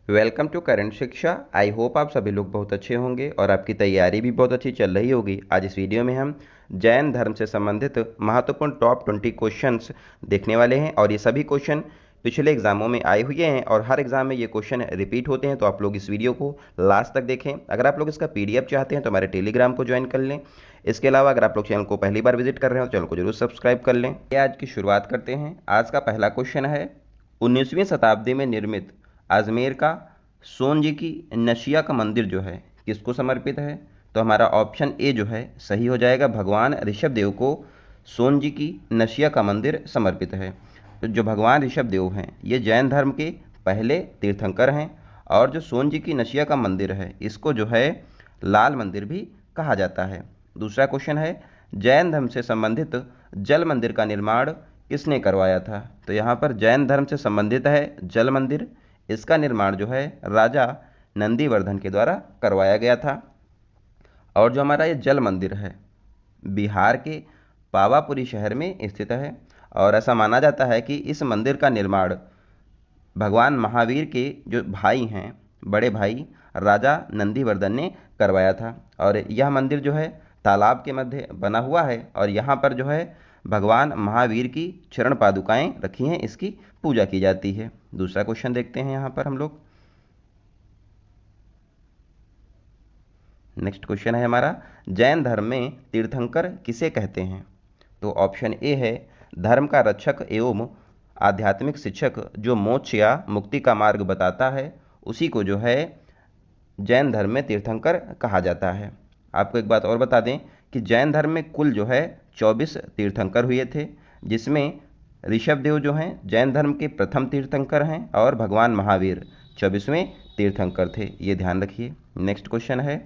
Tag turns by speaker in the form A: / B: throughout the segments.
A: Welcome to current शिक्षा। I hope आप सभी लोग बहुत अच्छे होंगे और आपकी तैयारी भी बहुत अच्छी चल रही होगी। आज इस वीडियो में हम जैन धर्म से संबंधित महत्वपूर्ण टॉप 20 क्वेश्चंस देखने वाले हैं और ये सभी क्वेश्चन पिछले एग्जामों में आए हुए हैं और हर एग्जाम में ये क्वेश्चन रिपीट होते हैं। तो आप लोग इस वीडियो को लास्ट तक देखें। अगर आप लोग इसका पीडीएफ चाहते हैं तो हमारे टेलीग्राम को ज्वाइन कर लें। इसके अलावा अगर आप लोग चैनल को पहली बार विजिट कर रहे हो तो चैनल को जरूर सब्सक्राइब कर लें। आज की शुरुआत करते हैं। आज का पहला क्वेश्चन है, 19वीं शताब्दी में निर्मित अजमेर का सोनजी की नशिया का मंदिर जो है किसको समर्पित है? तो हमारा ऑप्शन ए जो है सही हो जाएगा। भगवान ऋषभ देव को सोनजी की नशिया का मंदिर समर्पित है। तो जो भगवान ऋषभ देव हैं ये जैन धर्म के पहले तीर्थंकर हैं और जो सोनजी की नशिया का मंदिर है इसको जो है लाल मंदिर भी कहा जाता है। दूसरा क्वेश्चन है, जैन धर्म से संबंधित जल मंदिर का निर्माण किसने करवाया था? तो यहाँ पर जैन धर्म से संबंधित है जल मंदिर। इसका निर्माण जो है राजा नंदीवर्धन के द्वारा करवाया गया था। और जो हमारा ये जल मंदिर है बिहार के पावापुरी शहर में स्थित है और ऐसा माना जाता है कि इस मंदिर का निर्माण भगवान महावीर के जो भाई हैं, बड़े भाई राजा नंदीवर्धन ने करवाया था। और यह मंदिर जो है तालाब के मध्य बना हुआ है और यहाँ पर जो है भगवान महावीर की चरण पादुकाएं रखी हैं, इसकी पूजा की जाती है। दूसरा क्वेश्चन देखते हैं यहाँ पर हम लोग। नेक्स्ट क्वेश्चन है हमारा, जैन धर्म में तीर्थंकर किसे कहते हैं? तो ऑप्शन ए है धर्म का रक्षक एवं आध्यात्मिक शिक्षक जो मोक्ष या मुक्ति का मार्ग बताता है उसी को जो है जैन धर्म में तीर्थंकर कहा जाता है। आपको एक बात और बता दें कि जैन धर्म में कुल जो है 24 तीर्थंकर हुए थे, जिसमें ऋषभ देव जो हैं जैन धर्म के प्रथम तीर्थंकर हैं और भगवान महावीर 24वें तीर्थंकर थे। ये ध्यान रखिए। नेक्स्ट क्वेश्चन है,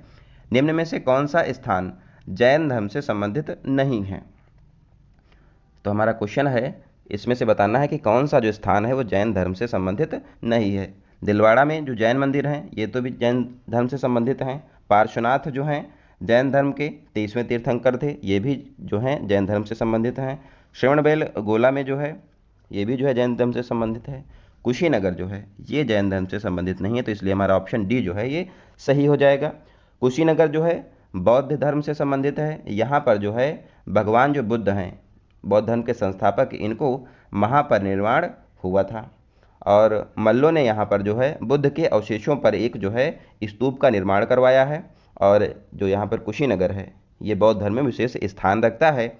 A: निम्न में से कौन सा स्थान जैन धर्म से संबंधित नहीं है? तो हमारा क्वेश्चन है इसमें से बताना है कि कौन सा जो स्थान है वो जैन धर्म से संबंधित नहीं है। दिलवाड़ा में जो जैन मंदिर हैं ये तो भी जैन धर्म से संबंधित हैं। पार्श्वनाथ जो हैं जैन धर्म के 23वें तीर्थंकर थे, ये भी जो हैं जैन धर्म से संबंधित हैं। श्रवणबेल गोला में जो है ये भी जो है जैन धर्म से संबंधित है। कुशीनगर जो है ये जैन धर्म से संबंधित नहीं है, तो इसलिए हमारा ऑप्शन डी जो है ये सही हो जाएगा। कुशीनगर जो है बौद्ध धर्म से संबंधित है। यहाँ पर जो है भगवान जो बुद्ध हैं, बौद्ध धर्म के संस्थापक, इनको महापरिनिर्वाण हुआ था और मल्लों ने यहाँ पर जो है बुद्ध के अवशेषों पर एक जो है स्तूप का निर्माण करवाया है। और जो यहाँ पर कुशीनगर है ये बौद्ध धर्म में विशेष स्थान रखता है।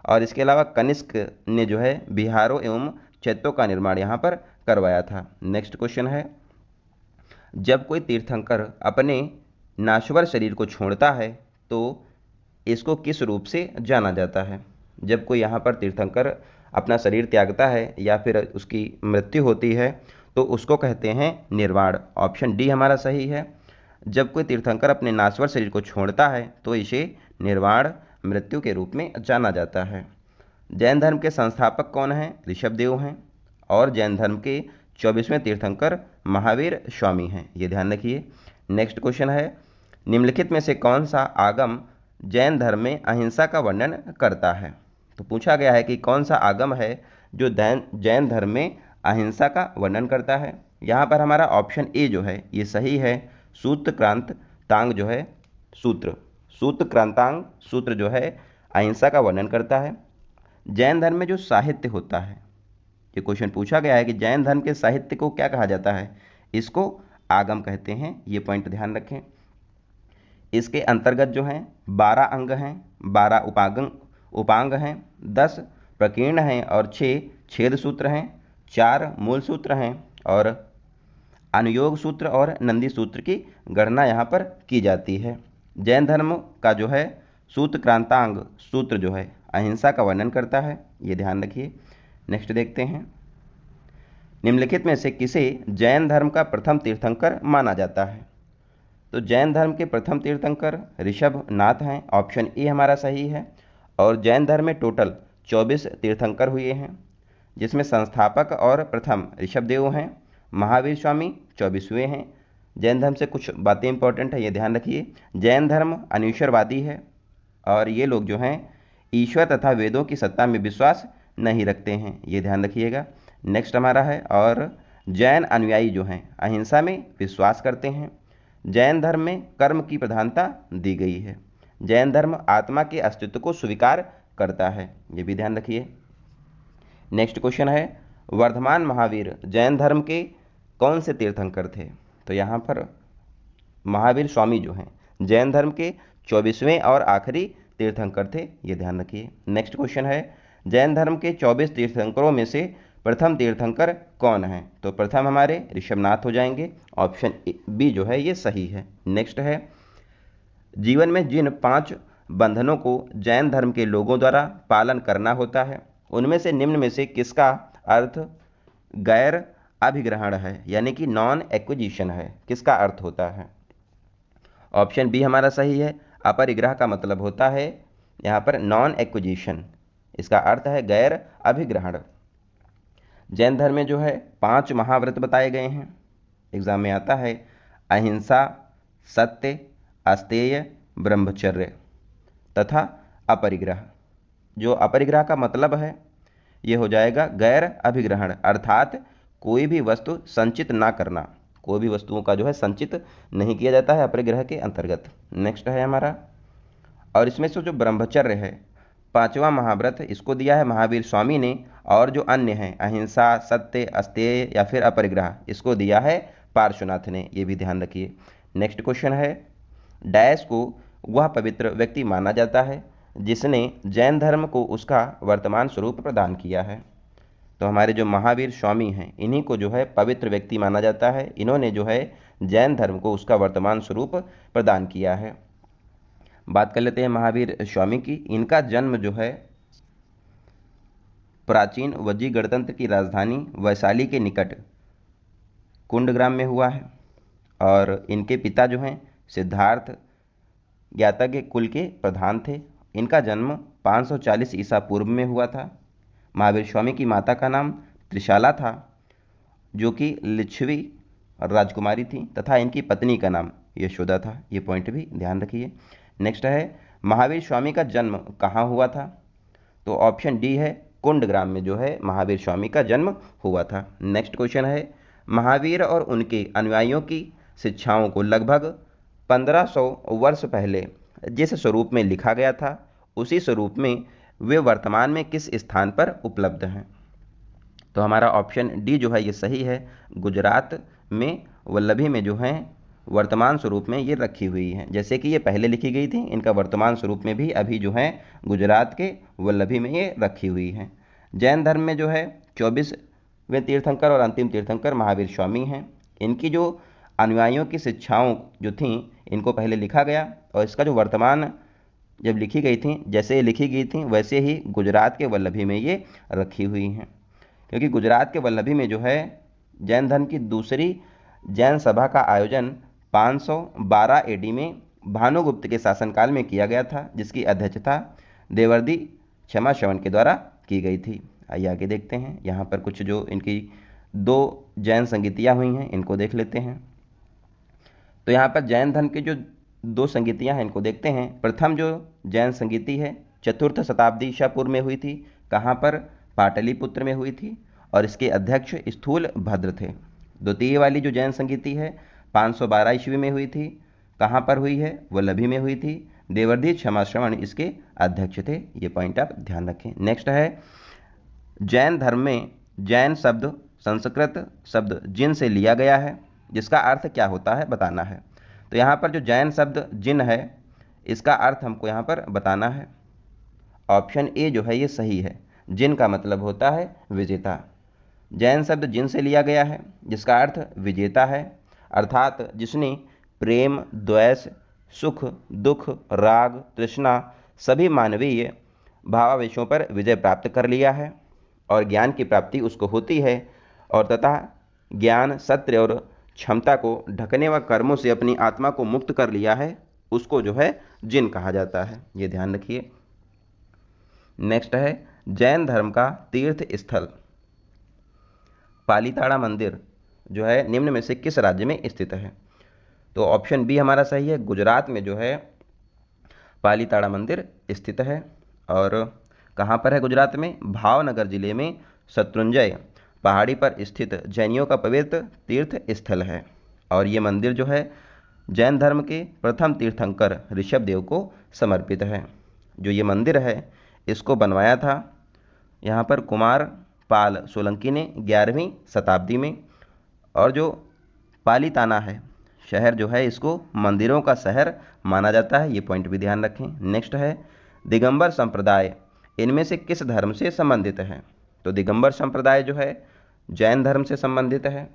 A: और इसके अलावा कनिष्क ने जो है बिहारों एवं चैत्यों का निर्माण यहाँ पर करवाया था। नेक्स्ट क्वेश्चन है, जब कोई तीर्थंकर अपने नाश्वर शरीर को छोड़ता है तो इसको किस रूप से जाना जाता है? जब कोई यहाँ पर तीर्थंकर अपना शरीर त्यागता है या फिर उसकी मृत्यु होती है तो उसको कहते हैं निर्वाण। ऑप्शन डी हमारा सही है। जब कोई तीर्थंकर अपने नाश्वर शरीर को छोड़ता है तो इसे निर्वाण मृत्यु के रूप में जाना जाता है। जैन धर्म के संस्थापक कौन हैं? ऋषभ देव हैं और जैन धर्म के 24वें तीर्थंकर महावीर स्वामी हैं। ये ध्यान रखिए। नेक्स्ट क्वेश्चन है, निम्नलिखित में से कौन सा आगम जैन धर्म में अहिंसा का वर्णन करता है? तो पूछा गया है कि कौन सा आगम है जो जैन धर्म में अहिंसा का वर्णन करता है। यहाँ पर हमारा ऑप्शन ए जो है ये सही है। सूत्रक्रांत तांग जो है सूत्रक्रांतांग सूत्र जो है अहिंसा का वर्णन करता है। जैन धर्म में जो साहित्य होता है, ये क्वेश्चन पूछा गया है कि जैन धर्म के साहित्य को क्या कहा जाता है? इसको आगम कहते हैं। ये पॉइंट ध्यान रखें। इसके अंतर्गत जो हैं 12 अंग हैं, 12 उपांग हैं, 10 प्रकीर्ण हैं और 6 छेद सूत्र हैं, 4 मूल सूत्र हैं और अनुयोग सूत्र और नंदी सूत्र की गणना यहाँ पर की जाती है। जैन धर्म का जो है सूत्रक्रांतांग सूत्र जो है अहिंसा का वर्णन करता है। ये ध्यान रखिए। नेक्स्ट देखते हैं, निम्नलिखित में से किसे जैन धर्म का प्रथम तीर्थंकर माना जाता है? तो जैन धर्म के प्रथम तीर्थंकर ऋषभ नाथ हैं। ऑप्शन ए हमारा सही है। और जैन धर्म में टोटल 24 तीर्थंकर हुए हैं, जिसमें संस्थापक और प्रथम ऋषभ देव हैं। महावीर स्वामी 24वें हैं। जैन धर्म से कुछ बातें इंपॉर्टेंट है, ये ध्यान रखिए। जैन धर्म अनिश्वरवादी है और ये लोग जो हैं ईश्वर तथा वेदों की सत्ता में विश्वास नहीं रखते हैं, ये ध्यान रखिएगा। नेक्स्ट हमारा है, और जैन अनुयायी जो हैं अहिंसा में विश्वास करते हैं। जैन धर्म में कर्म की प्रधानता दी गई है। जैन धर्म आत्मा के अस्तित्व को स्वीकार करता है, ये भी ध्यान रखिए। नेक्स्ट क्वेश्चन है, वर्धमान महावीर जैन धर्म के कौन से तीर्थंकर थे? तो यहाँ पर महावीर स्वामी जो हैं जैन धर्म के 24वें और आखिरी तीर्थंकर थे, ये ध्यान रखिए। नेक्स्ट क्वेश्चन है, जैन धर्म के 24 तीर्थंकरों में से प्रथम तीर्थंकर कौन है? तो प्रथम हमारे ऋषभनाथ हो जाएंगे। ऑप्शन बी जो है ये सही है। नेक्स्ट है, जीवन में जिन 5 बंधनों को जैन धर्म के लोगों द्वारा पालन करना होता है उनमें से निम्न में से किसका अर्थ गैर अभिग्रहण है, यानी कि नॉन एक्विजिशन है? किसका अर्थ होता है? ऑप्शन बी हमारा सही है। अपरिग्रह का मतलब होता है यहाँ पर नॉन एक्विजिशन, इसका अर्थ है गैर अभिग्रहण। जैन धर्म में जो है 5 महाव्रत बताए गए हैं, एग्जाम में आता है अहिंसा, सत्य, अस्तेय, ब्रह्मचर्य तथा अपरिग्रह। जो अपरिग्रह का मतलब है ये हो जाएगा गैर अभिग्रहण, अर्थात कोई भी वस्तु संचित ना करना, कोई भी वस्तुओं का जो है संचित नहीं किया जाता है अपरिग्रह के अंतर्गत। नेक्स्ट है हमारा, और इसमें से जो ब्रह्मचर्य है 5वां महाव्रत, इसको दिया है महावीर स्वामी ने, और जो अन्य हैं अहिंसा, सत्य, अस्तेय या फिर अपरिग्रह, इसको दिया है पार्श्वनाथ ने, ये भी ध्यान रखिए। नेक्स्ट क्वेश्चन है, डैश को वह पवित्र व्यक्ति माना जाता है जिसने जैन धर्म को उसका वर्तमान स्वरूप प्रदान किया है? तो हमारे जो महावीर स्वामी हैं इन्हीं को जो है पवित्र व्यक्ति माना जाता है। इन्होंने जो है जैन धर्म को उसका वर्तमान स्वरूप प्रदान किया है। बात कर लेते हैं महावीर स्वामी की। इनका जन्म जो है प्राचीन वज्जी गणतंत्र की राजधानी वैशाली के निकट कुंडग्राम में हुआ है, और इनके पिता जो हैं सिद्धार्थ ज्ञातज्ञ कुल के प्रधान थे। इनका जन्म 540 ईसा पूर्व में हुआ था। महावीर स्वामी की माता का नाम त्रिशाला था, जो कि लिच्छवी राजकुमारी थी, तथा इनकी पत्नी का नाम यशोदा था। ये पॉइंट भी ध्यान रखिए। नेक्स्ट है, महावीर स्वामी का जन्म कहाँ हुआ था? तो ऑप्शन डी है, कुंडग्राम में जो है महावीर स्वामी का जन्म हुआ था। नेक्स्ट क्वेश्चन है, महावीर और उनके अनुयायियों की शिक्षाओं को लगभग 1500 वर्ष पहले जिस स्वरूप में लिखा गया था उसी स्वरूप में वे वर्तमान में किस स्थान पर उपलब्ध हैं? तो हमारा ऑप्शन डी जो है ये सही है। गुजरात में वल्लभी में जो है वर्तमान स्वरूप में ये रखी हुई हैं। जैसे कि ये पहले लिखी गई थी, इनका वर्तमान स्वरूप में भी अभी जो है गुजरात के वल्लभी में ये रखी हुई हैं। जैन धर्म में जो है 24वें तीर्थंकर और अंतिम तीर्थंकर महावीर स्वामी हैं। इनकी जो अनुयायियों की शिक्षाओं जो थीं इनको पहले लिखा गया, और इसका जो वर्तमान जब लिखी गई थी, जैसे ये लिखी गई थी वैसे ही गुजरात के वल्लभी में ये रखी हुई हैं। क्योंकि गुजरात के वल्लभी में जो है जैन धर्म की दूसरी जैन सभा का आयोजन 512 एडी में भानुगुप्त के शासनकाल में किया गया था, जिसकी अध्यक्षता देवर्षि क्षमा श्रवण के द्वारा की गई थी। आइए आगे देखते हैं। यहाँ पर कुछ जो इनकी 2 जैन संगीतियाँ हुई हैं इनको देख लेते हैं। तो यहाँ पर जैन धर्म की जो 2 संगीतियाँ हैं इनको देखते हैं। प्रथम जो जैन संगीति है 4th शताब्दी ईसा पूर्व में हुई थी। कहाँ पर? पाटलिपुत्र में हुई थी, और इसके अध्यक्ष स्थूल भद्र थे। द्वितीय वाली जो जैन संगीति है 512 ईस्वी में हुई थी। कहाँ पर हुई है? वल्लभी में हुई थी। देवर्षि क्षमा श्रवण इसके अध्यक्ष थे। ये पॉइंट आप ध्यान रखें। नेक्स्ट है, जैन धर्म में जैन शब्द संस्कृत शब्द जिन से लिया गया है, जिसका अर्थ क्या होता है बताना है। तो यहाँ पर जो जैन शब्द जिन है इसका अर्थ हमको यहाँ पर बताना है। ऑप्शन ए जो है ये सही है। जिन का मतलब होता है विजेता। जैन शब्द जिन से लिया गया है जिसका अर्थ विजेता है, अर्थात जिसने प्रेम, द्वेष, सुख, दुख, राग, तृष्णा सभी मानवीय भावावेशों पर विजय प्राप्त कर लिया है, और ज्ञान की प्राप्ति उसको होती है, और तथा ज्ञान, सत्य और क्षमता को ढकने व कर्मों से अपनी आत्मा को मुक्त कर लिया है, उसको जो है जिन कहा जाता है। ये ध्यान रखिए। नेक्स्ट है, जैन धर्म का तीर्थ स्थल पालीताड़ा मंदिर जो है निम्न में से किस राज्य में स्थित है? तो ऑप्शन बी हमारा सही है। गुजरात में जो है पालीताड़ा मंदिर स्थित है। और कहाँ पर है गुजरात में? भावनगर जिले में शत्रुंजय पहाड़ी पर स्थित जैनियों का पवित्र तीर्थ स्थल है। और ये मंदिर जो है जैन धर्म के प्रथम तीर्थंकर ऋषभदेव को समर्पित है। जो ये मंदिर है इसको बनवाया था यहाँ पर कुमार पाल सोलंकी ने 11वीं शताब्दी में। और जो पालीताना है शहर जो है इसको मंदिरों का शहर माना जाता है, ये पॉइंट भी ध्यान रखें। नेक्स्ट है दिगंबर संप्रदाय इनमें से किस धर्म से संबंधित है? तो दिगंबर संप्रदाय जो है जैन धर्म से संबंधित है।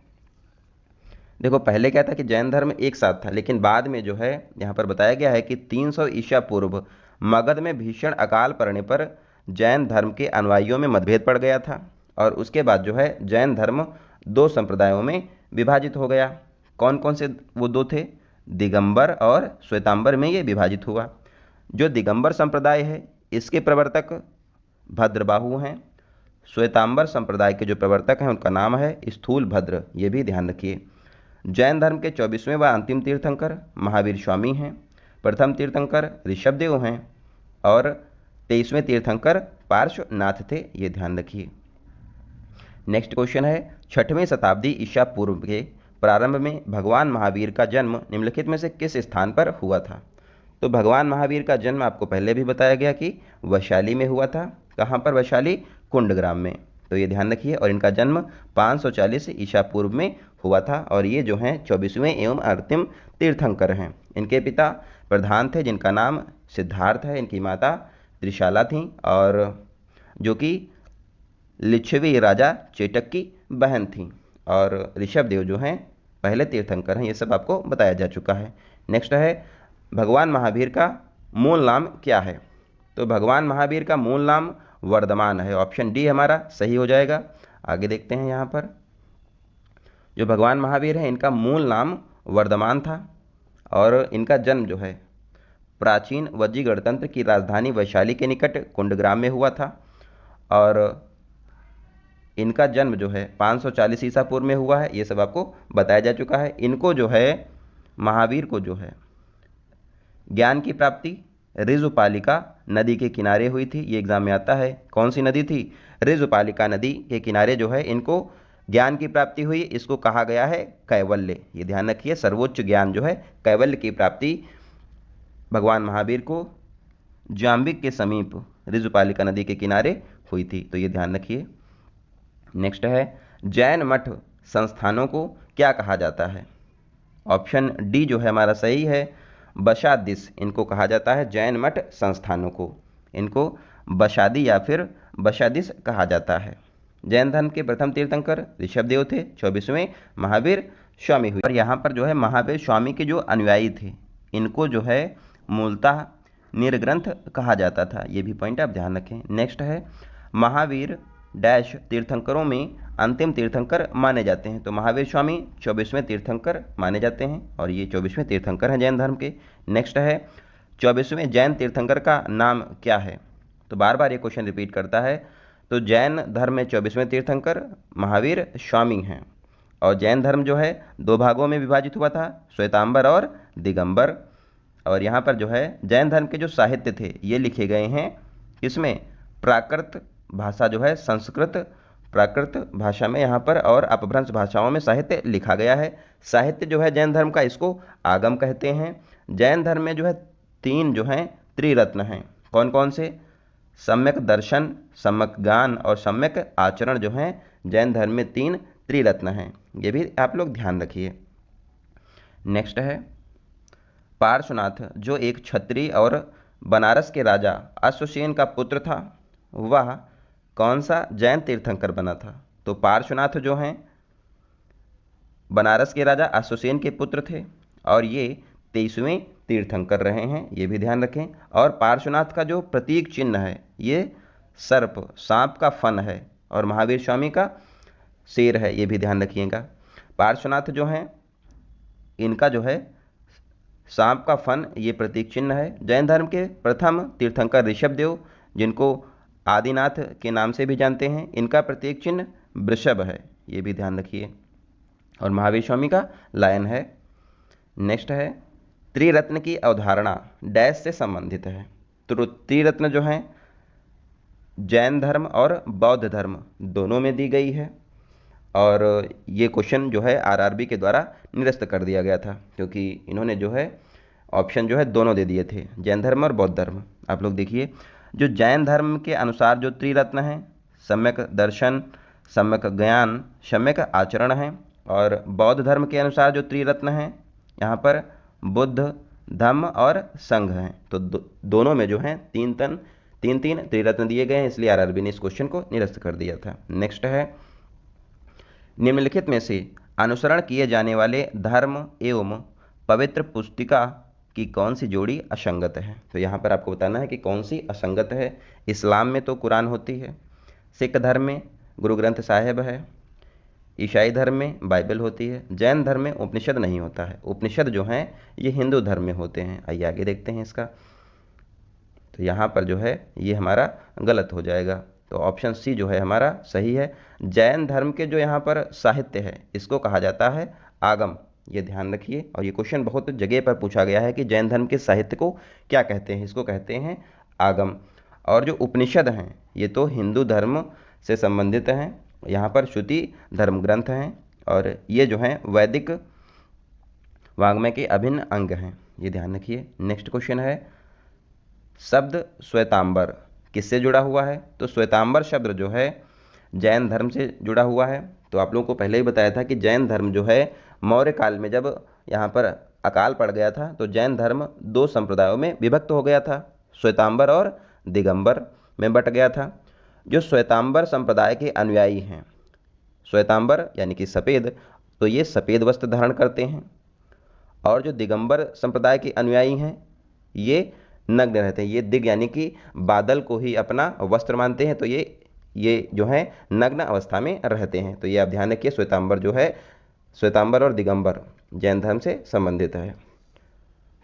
A: देखो पहले क्या था कि जैन धर्म एक साथ था, लेकिन बाद में जो है यहाँ पर बताया गया है कि 300 ईसा पूर्व मगध में भीषण अकाल पड़ने पर जैन धर्म के अनुयायियों में मतभेद पड़ गया था और उसके बाद जो है जैन धर्म दो संप्रदायों में विभाजित हो गया। कौन कौन से वो दो थे? दिगंबर और श्वेतांबर में ये विभाजित हुआ। जो दिगंबर संप्रदाय है इसके प्रवर्तक भद्रबाहु हैं। श्वेतांबर संप्रदाय के जो प्रवर्तक हैं उनका नाम है स्थूलभद्र, ये भी ध्यान रखिए। जैन धर्म के 24वें व अंतिम तीर्थंकर महावीर स्वामी हैं। प्रथम तीर्थंकर ऋषभदेव हैं और 23वें तीर्थंकर पार्श्वनाथ थे, ये ध्यान रखिए। नेक्स्ट क्वेश्चन है 6वीं शताब्दी ईसा पूर्व के प्रारंभ में भगवान महावीर का जन्म निम्नलिखित में से किस स्थान पर हुआ था? तो भगवान महावीर का जन्म आपको पहले भी बताया गया कि वैशाली में हुआ था। कहाँ पर? वैशाली कुंडग्राम में, तो ये ध्यान रखिए। और इनका जन्म 540 ईसा पूर्व में हुआ था और ये जो हैं 24वें एवं अंतिम तीर्थंकर हैं। इनके पिता प्रधान थे जिनका नाम सिद्धार्थ है, इनकी माता त्रिशाला थी और जो कि लिच्छवी राजा चेटक की बहन थी। और ऋषभदेव जो हैं पहले तीर्थंकर हैं, ये सब आपको बताया जा चुका है। नेक्स्ट है भगवान महावीर का मूल नाम क्या है? तो भगवान महावीर का मूल नाम वर्धमान है। ऑप्शन डी हमारा सही हो जाएगा। आगे देखते हैं यहाँ पर जो भगवान महावीर हैं इनका मूल नाम वर्धमान था और इनका जन्म जो है प्राचीन वज्जी गणतंत्र की राजधानी वैशाली के निकट कुंडग्राम में हुआ था और इनका जन्म जो है 540 ईसा पूर्व में हुआ है, ये सब आपको बताया जा चुका है। इनको जो है महावीर को जो है ज्ञान की प्राप्ति ऋजुपालिका नदी के किनारे हुई थी। ये एग्जाम में आता है। कौन सी नदी थी? ऋजुपालिका नदी के किनारे जो है इनको ज्ञान की प्राप्ति हुई। इसको कहा गया है कैवल्य, ये ध्यान रखिए। सर्वोच्च ज्ञान जो है कैवल्य की प्राप्ति भगवान महावीर को जाम्बिक के समीप ऋजुपालिका नदी के किनारे हुई थी, तो ये ध्यान रखिए। नेक्स्ट है जैन मठ संस्थानों को क्या कहा जाता है? ऑप्शन डी जो है हमारा सही है, बशादिस इनको कहा जाता है। जैन मठ संस्थानों को इनको बशादी या फिर बशादिस कहा जाता है। जैन धर्म के प्रथम तीर्थंकर ऋषभदेव थे। 24वें महावीर स्वामी हुए। और यहाँ पर जो है महावीर स्वामी के जो अनुयायी थे इनको जो है मूलतः निर्ग्रंथ कहा जाता था, ये भी पॉइंट आप ध्यान रखें। नेक्स्ट है महावीर डैश तीर्थंकरों में अंतिम तीर्थंकर माने जाते हैं। तो महावीर स्वामी 24वें तीर्थंकर माने जाते हैं और ये 24वें तीर्थंकर हैं जैन धर्म के। नेक्स्ट है 24वें जैन तीर्थंकर का नाम क्या है? तो बार बार ये क्वेश्चन रिपीट करता है। तो जैन धर्म में 24वें तीर्थंकर महावीर स्वामी हैं और जैन धर्म जो है दो भागों में विभाजित हुआ था, श्वेतांबर और दिगंबर। और यहाँ पर जो है जैन धर्म के जो साहित्य थे ये लिखे गए हैं इसमें प्राकृत भाषा जो है संस्कृत प्राकृत भाषा में यहाँ पर और अपभ्रंश भाषाओं में साहित्य लिखा गया है। साहित्य जो है जैन धर्म का इसको आगम कहते हैं। जैन धर्म में जो है 3 जो हैं त्रिरत्न हैं। कौन कौन से? सम्यक दर्शन, सम्यक ज्ञान और सम्यक आचरण जो हैं जैन धर्म में 3 त्रिरत्न हैं, ये भी आप लोग ध्यान रखिए। नेक्स्ट है पार्श्वनाथ जो एक क्षत्रिय और बनारस के राजा अश्वसेन का पुत्र था वह कौन सा जैन तीर्थंकर बना था? तो पार्श्वनाथ जो हैं बनारस के राजा अश्वसेन के पुत्र थे और ये 23वें तीर्थंकर रहे हैं, ये भी ध्यान रखें। और पार्श्वनाथ का जो प्रतीक चिन्ह है ये सर्प सांप का फन है और महावीर स्वामी का शेर है, ये भी ध्यान रखिएगा। पार्श्वनाथ जो हैं इनका जो है सांप का फन ये प्रतीक चिन्ह है। जैन धर्म के प्रथम तीर्थंकर ऋषभदेव जिनको आदिनाथ के नाम से भी जानते हैं, इनका प्रतीक चिन्ह वृषभ है, ये भी ध्यान रखिए। और महावीर स्वामी का लायन है। नेक्स्ट है त्रिरत्न की अवधारणा डैश से संबंधित है। तो त्रिरत्न जो हैं जैन धर्म और बौद्ध धर्म दोनों में दी गई है। और ये क्वेश्चन जो है आरआरबी के द्वारा निरस्त कर दिया गया था, क्योंकि इन्होंने जो है ऑप्शन जो है दोनों दे दिए थे, जैन धर्म और बौद्ध धर्म। आप लोग देखिए, जो जैन धर्म के अनुसार जो त्रिरत्न हैं, सम्यक दर्शन, सम्यक ज्ञान, सम्यक आचरण है, और बौद्ध धर्म के अनुसार जो त्रिरत्न हैं यहाँ पर बुद्ध, धम्म और संघ हैं। तो दोनों में जो है तीन तीन त्रिरत्न दिए गए हैं, इसलिए आरआरबी ने इस क्वेश्चन को निरस्त कर दिया था। नेक्स्ट है, निम्नलिखित में से अनुसरण किए जाने वाले धर्म एवं पवित्र पुस्तिका की कौन सी जोड़ी असंगत है। तो यहाँ पर आपको बताना है कि कौन सी असंगत है। इस्लाम में तो कुरान होती है, सिख धर्म में गुरु ग्रंथ साहिब है, ईसाई धर्म में बाइबल होती है, जैन धर्म में उपनिषद नहीं होता है। उपनिषद जो हैं ये हिंदू धर्म में होते हैं। आइए आगे देखते हैं इसका। तो यहाँ पर जो है ये हमारा गलत हो जाएगा, तो ऑप्शन सी जो है हमारा सही है। जैन धर्म के जो यहाँ पर साहित्य है इसको कहा जाता है आगम, ये ध्यान रखिए। और ये क्वेश्चन बहुत जगह पर पूछा गया है कि जैन धर्म के साहित्य को क्या कहते हैं, इसको कहते हैं आगम। और जो उपनिषद हैं ये तो हिंदू धर्म से संबंधित हैं, यहाँ पर श्रुति धर्म ग्रंथ हैं, और ये जो हैं वैदिक वाङ्मय के अभिन्न अंग हैं, ये ध्यान रखिए। नेक्स्ट क्वेश्चन है, शब्द श्वेतांबर किससे जुड़ा हुआ है। तो श्वेतांबर शब्द जो है जैन धर्म से जुड़ा हुआ है। तो आप लोगों को पहले ही बताया था कि जैन धर्म जो है मौर्य काल में जब यहाँ पर अकाल पड़ गया था तो जैन धर्म दो संप्रदायों में विभक्त हो गया था, श्वेतांबर और दिगंबर में बट गया था। जो श्वेतांबर संप्रदाय के अनुयायी हैं, श्वेतांबर यानी कि सफ़ेद, तो ये सफ़ेद वस्त्र धारण करते हैं, और जो दिगंबर संप्रदाय के अनुयायी हैं ये नग्न रहते हैं। ये दिग यानी कि बादल को ही अपना वस्त्र मानते हैं, तो ये जो है नग्न अवस्था में रहते हैं। तो ये आप ध्यान रखिए, श्वेतांबर जो है, श्वेतांबर और दिगंबर जैन धर्म से संबंधित है।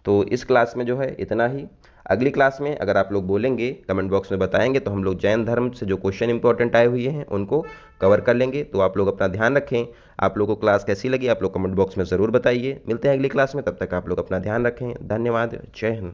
A: तो इस क्लास में जो है इतना ही। अगली क्लास में अगर आप लोग बोलेंगे, कमेंट बॉक्स में बताएंगे, तो हम लोग जैन धर्म से जो क्वेश्चन इंपॉर्टेंट आए हुए हैं उनको कवर कर लेंगे। तो आप लोग अपना ध्यान रखें। आप लोगों को क्लास कैसी लगी आप लोग कमेंट बॉक्स में ज़रूर बताइए। मिलते हैं अगली क्लास में, तब तक आप लोग अपना ध्यान रखें। धन्यवाद। जय हिंद।